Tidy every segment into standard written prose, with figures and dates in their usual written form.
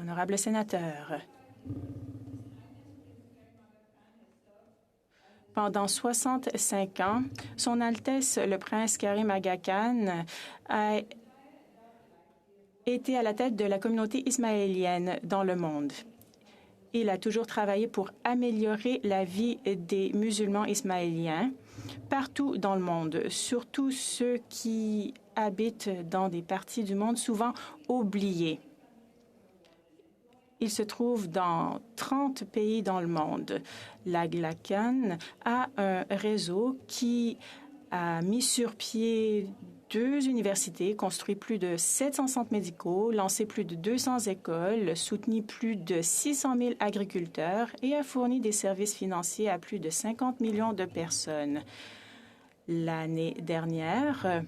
Honorable sénateur, pendant 65 ans, Son Altesse le Prince Karim Aga Khan a été à la tête de la communauté ismaélienne dans le monde. Il a toujours travaillé pour améliorer la vie des musulmans ismaéliens partout dans le monde, surtout ceux qui habitent dans des parties du monde souvent oubliées. Il se trouve dans 30 pays dans le monde. L'Aga Khan a un réseau qui a mis sur pied 2 universités, construit plus de 700 centres médicaux, lancé plus de 200 écoles, soutenu plus de 600 000 agriculteurs et a fourni des services financiers à plus de 50 millions de personnes. L'année dernière,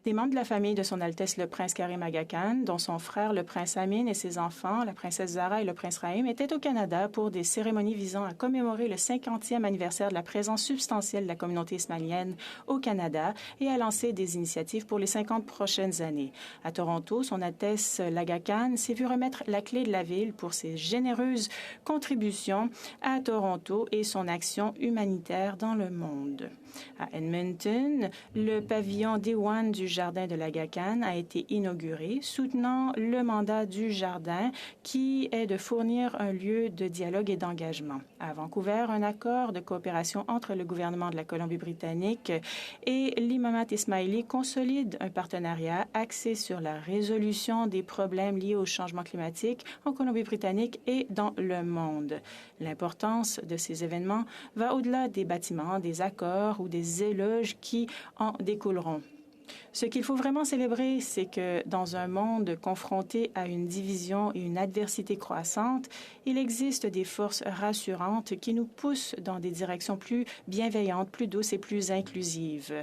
des membres de la famille de Son Altesse le Prince Karim Aga Khan, dont son frère le Prince Amin et ses enfants, la princesse Zara et le Prince Rahim, étaient au Canada pour des cérémonies visant à commémorer le 50e anniversaire de la présence substantielle de la communauté ismaélienne au Canada et à lancer des initiatives pour les 50 prochaines années. À Toronto, Son Altesse l'Aga Khan s'est vu remettre la clé de la ville pour ses généreuses contributions à Toronto et son action humanitaire dans le monde. À Edmonton, le pavillon D1 du Jardin de l'Aga Khan a été inauguré, soutenant le mandat du Jardin qui est de fournir un lieu de dialogue et d'engagement. À Vancouver, un accord de coopération entre le gouvernement de la Colombie-Britannique et l'Imamat ismaéli consolide un partenariat axé sur la résolution des problèmes liés au changement climatique en Colombie-Britannique et dans le monde. L'importance de ces événements va au-delà des bâtiments, des accords ou des éloges qui en découleront. Ce qu'il faut vraiment célébrer, c'est que dans un monde confronté à une division et une adversité croissante, il existe des forces rassurantes qui nous poussent dans des directions plus bienveillantes, plus douces et plus inclusives.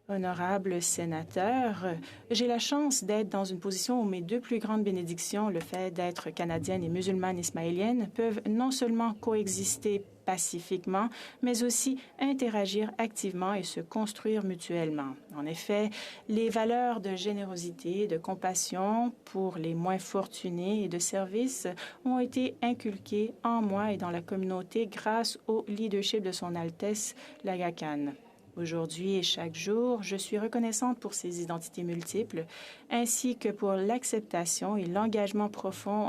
Honorable sénateur, j'ai la chance d'être dans une position où mes 2 plus grandes bénédictions, le fait d'être canadienne et musulmane ismaélienne, peuvent non seulement coexister pacifiquement, mais aussi interagir activement et se construire mutuellement. En effet, les valeurs de générosité, de compassion pour les moins fortunés et de service ont été inculquées en moi et dans la communauté grâce au leadership de Son Altesse l'Aga Khan. Aujourd'hui et chaque jour, je suis reconnaissante pour ces identités multiples, ainsi que pour l'acceptation et l'engagement profond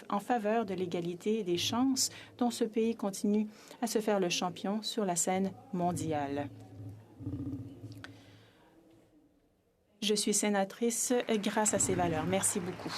en faveur de l'égalité et des chances dont ce pays continue à se faire le champion sur la scène mondiale. Je suis sénatrice grâce à ces valeurs. Merci beaucoup.